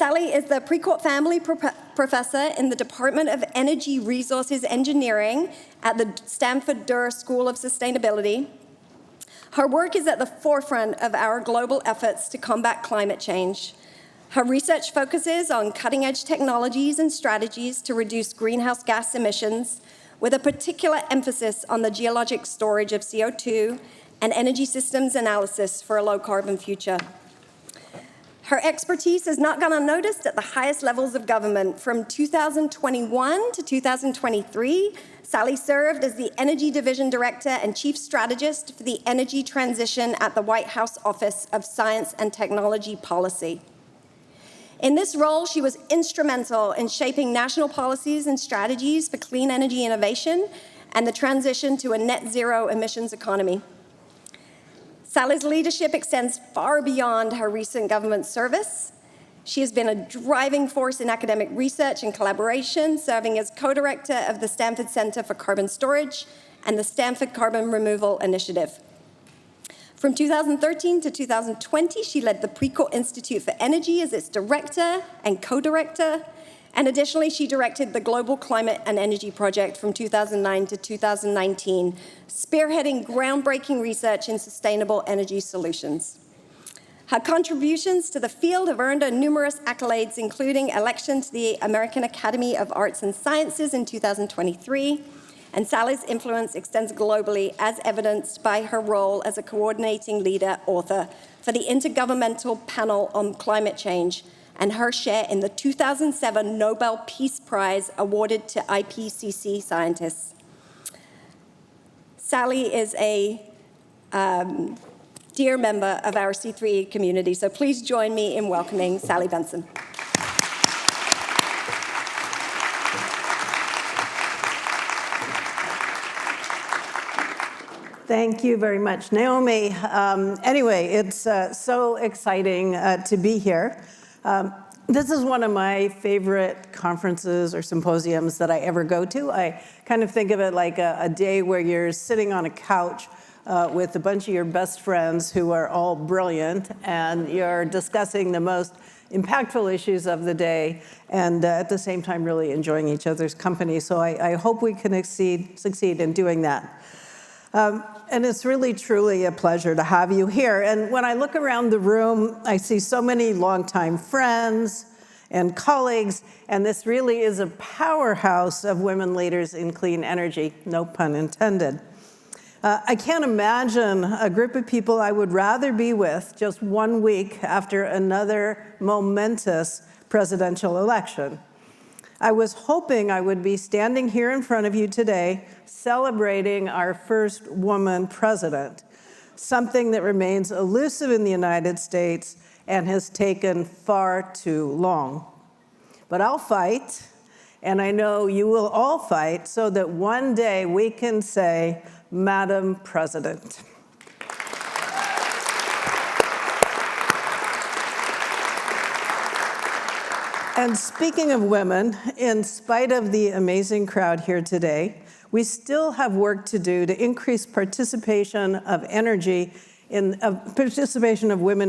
Sally is the Precourt Family Professor in the Department of Energy Resources Engineering at the Stanford Durr School of Sustainability. Her work is at the forefront of our global efforts to combat climate change. Her research focuses on cutting-edge technologies and strategies to reduce greenhouse gas emissions, with a particular emphasis on the geologic storage of CO2 and energy systems analysis for a low-carbon future. Her expertise has not gone unnoticed at the highest levels of government. From 2021 to 2023, Sally served as the Energy Division Director and Chief Strategist for the Energy Transition at the White House Office of Science and Technology Policy. In this role, she was instrumental in shaping national policies and strategies for clean energy innovation and the transition to a net zero emissions economy. Sally's leadership extends far beyond her recent government service. She has been a driving force in academic research and collaboration, serving as co-director of the Stanford Center for Carbon Storage and the Stanford Carbon Removal Initiative. From 2013 to 2020, she led the Precourt Institute for Energy as its director and co-director, and additionally, she directed the Global Climate and Energy Project from 2009 to 2019, spearheading groundbreaking research in sustainable energy solutions. Her contributions to the field have earned her numerous accolades, including election to the American Academy of Arts and Sciences in 2023, and Sally's influence extends globally, as evidenced by her role as a coordinating leader author for the Intergovernmental Panel on Climate Change, and her share in the 2007 Nobel Peace Prize awarded to IPCC scientists. Sally is a dear member of our C3E community, so please join me in welcoming Sally Benson. Thank you very much, Naomi. Anyway, it's so exciting to be here. This is one of my favorite conferences or symposiums that I ever go to. I kind of think of it like a day where you're sitting on a couch with a bunch of your best friends who are all brilliant, and you're discussing the most impactful issues of the day, and at the same time really enjoying each other's company. So I hope we can succeed in doing that. And it's really, truly a pleasure to have you here. And when I look around the room, I see so many longtime friends and colleagues, and this really is a powerhouse of women leaders in clean energy, no pun intended. I can't imagine a group of people I would rather be with just 1 week after another momentous presidential election. I was hoping I would be standing here in front of you today celebrating our first woman president, something that remains elusive in the United States and has taken far too long. But I'll fight, and I know you will all fight, so that one day we can say, Madam President. And speaking of women, in spite of the amazing crowd here today, we still have work to do to increase participation of women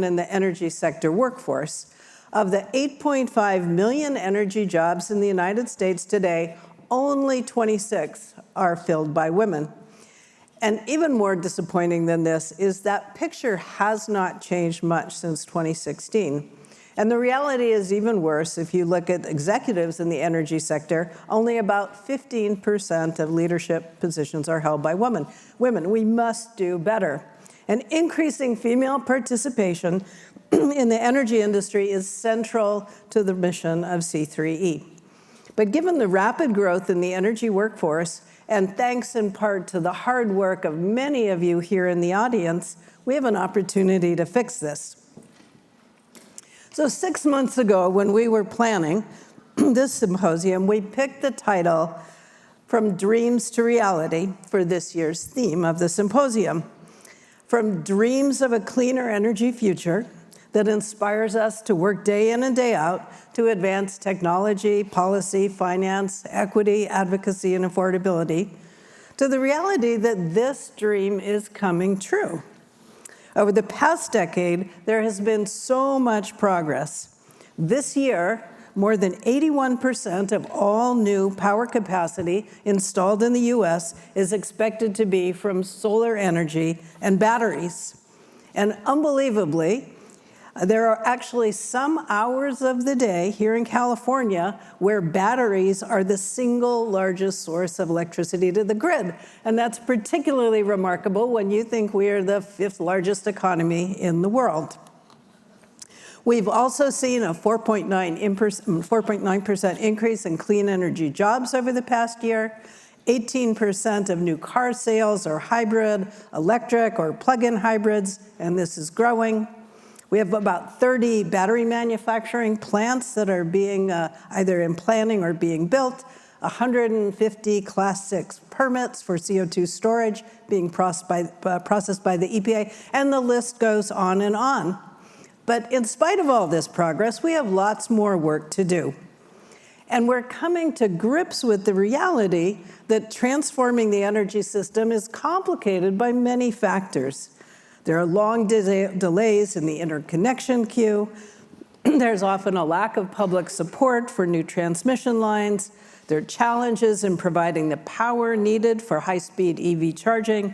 in the energy sector workforce. Of the 8.5 million energy jobs in the United States today, only 26 are filled by women. And even more disappointing than this is that picture has not changed much since 2016. And the reality is even worse. If you look at executives in the energy sector, only about 15% of leadership positions are held by women. We must do better. And increasing female participation in the energy industry is central to the mission of C3E. But given the rapid growth in the energy workforce, and thanks in part to the hard work of many of you here in the audience, we have an opportunity to fix this. So 6 months ago, when we were planning this symposium, we picked the title From Dreams to Reality for this year's theme of the symposium. From dreams of a cleaner energy future that inspires us to work day in and day out to advance technology, policy, finance, equity, advocacy, and affordability, to the reality that this dream is coming true. Over the past decade, there has been so much progress. This year, more than 81% of all new power capacity installed in the US is expected to be from solar energy and batteries. And unbelievably, there are actually some hours of the day here in California where batteries are the single largest source of electricity to the grid. And that's particularly remarkable when you think we are the 5th largest economy in the world. We've also seen a 4.9% increase in clean energy jobs over the past year. 18% of new car sales are hybrid, electric, or plug-in hybrids, and this is growing. We have about 30 battery manufacturing plants that are being either in planning or being built, 150 Class 6 permits for CO2 storage being processed by the EPA, and the list goes on and on. But in spite of all this progress, we have lots more work to do. And we're coming to grips with the reality that transforming the energy system is complicated by many factors. There are long delays in the interconnection queue. There's often a lack of public support for new transmission lines. There are challenges in providing the power needed for high-speed EV charging.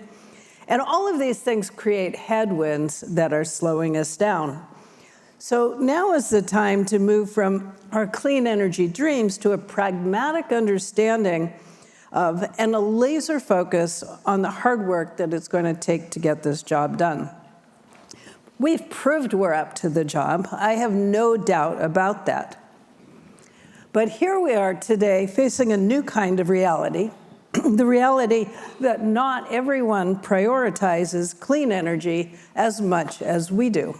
And all of these things create headwinds that are slowing us down. So now is the time to move from our clean energy dreams to a pragmatic understanding of and a laser focus on the hard work that it's going to take to get this job done. We've proved we're up to the job. I have no doubt about that. But here we are today facing a new kind of reality, the reality that not everyone prioritizes clean energy as much as we do.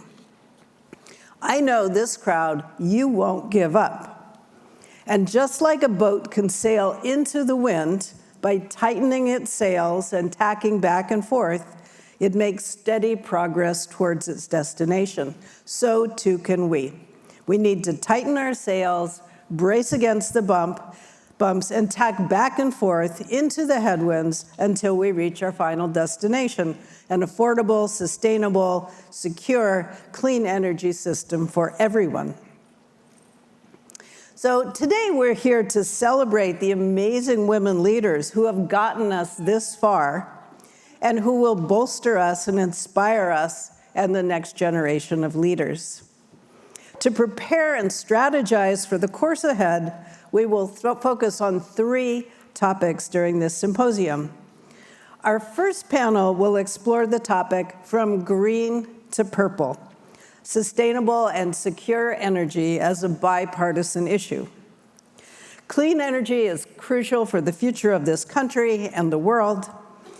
I know this crowd, you won't give up. And just like a boat can sail into the wind by tightening its sails and tacking back and forth, it makes steady progress towards its destination. So too can we. We need to tighten our sails, brace against the bumps, and tack back and forth into the headwinds until we reach our final destination, an affordable, sustainable, secure, clean energy system for everyone. So today we're here to celebrate the amazing women leaders who have gotten us this far and who will bolster us and inspire us and the next generation of leaders. To prepare and strategize for the course ahead, we will focus on 3 topics during this symposium. Our first panel will explore the topic from green to purple, sustainable and secure energy as a bipartisan issue. Clean energy is crucial for the future of this country and the world.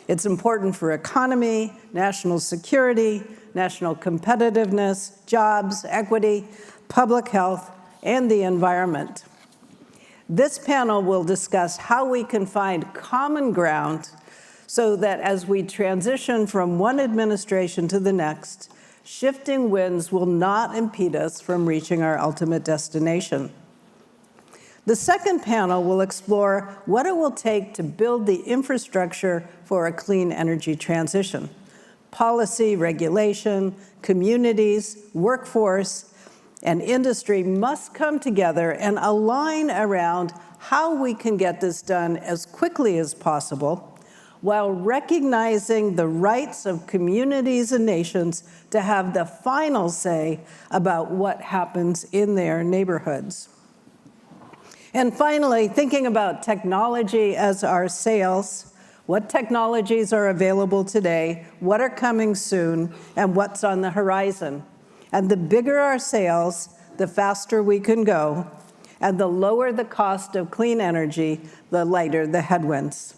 It's important for economy, national security, national competitiveness, jobs, equity, public health, and the environment. This panel will discuss how we can find common ground so that as we transition from one administration to the next, shifting winds will not impede us from reaching our ultimate destination. The second panel will explore what it will take to build the infrastructure for a clean energy transition. Policy, regulation, communities, workforce, and industry must come together and align around how we can get this done as quickly as possible, while recognizing the rights of communities and nations to have the final say about what happens in their neighborhoods. And finally, thinking about technology as our sails, what technologies are available today, what are coming soon, and what's on the horizon. And the bigger our sails, the faster we can go, and the lower the cost of clean energy, the lighter the headwinds.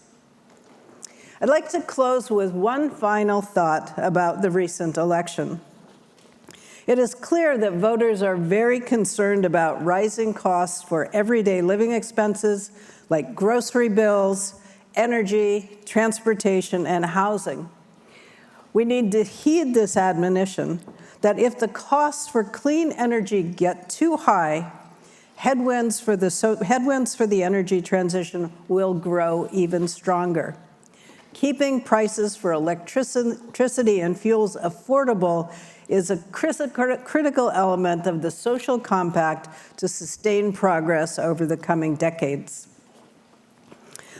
I'd like to close with one final thought about the recent election. It is clear that voters are very concerned about rising costs for everyday living expenses like grocery bills, energy, transportation, and housing. We need to heed this admonition that if the costs for clean energy get too high, headwinds for the energy transition will grow even stronger. Keeping prices for electricity and fuels affordable is a critical element of the social compact to sustain progress over the coming decades.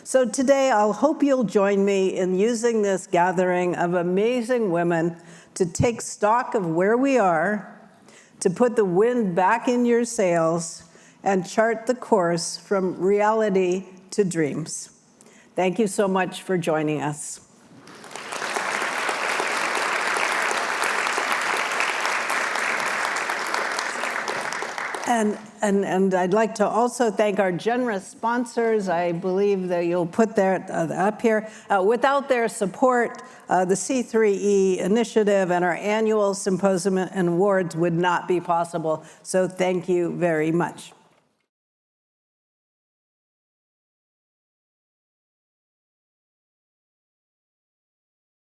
So today, I'll hope you'll join me in using this gathering of amazing women to take stock of where we are, to put the wind back in your sails, and chart the course from reality to dreams. Thank you so much for joining us. And I'd like to also thank our generous sponsors. I believe that you'll put that up here. Without their support, the C3E initiative and our annual symposium and awards would not be possible. So thank you very much.